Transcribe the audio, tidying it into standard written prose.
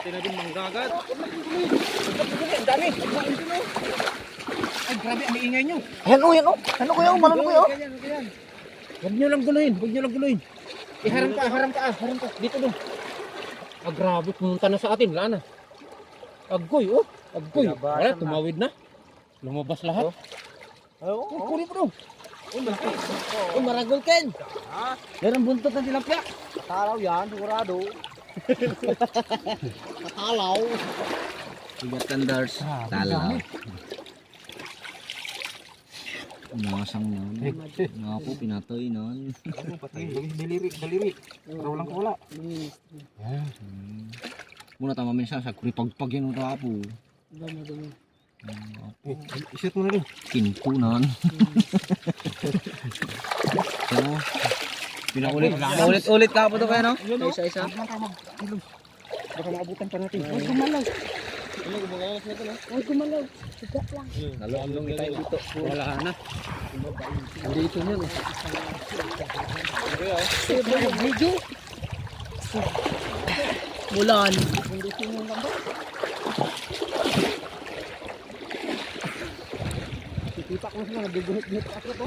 Pati na din manggagat. Ang dami. Ay, grabe, ang ingay nyo. Ayan o, yan o. Ano kuya o? Malano kuya o? Huwag nyo lang guluhin, huwag nyo lang guluhin. Harang ka. Dito doon. Ah, grabe, pumunta na sa atin, wala na. Agoy, oh. Agoy. Wala, tumawid na. Lumabas lahat. Oo. Kunin mo doon. Oh, maragol Ken. Yan ang buntot ng tilapia. Talaw yan, sigurado. Talaw. Tigat tanders. Talaw. Umasang nun. Nga po, pinatoy nun. Daliri. Raw lang ko wala. Muna tama minsan sa kuripagpag yun ito po. Isit mo na rin. Kinto nun. So, pinaulit-ulit ka po ito kaya no? Isa-isa. Baka maabutan pa natin. Huwag gumalaw. Huwag gumalaw. Siga lang. Nalong tayo dito. Wala na. Dito nyo. Video. Mulan. Kita ko na sila. Nagugunit-gunit ako to.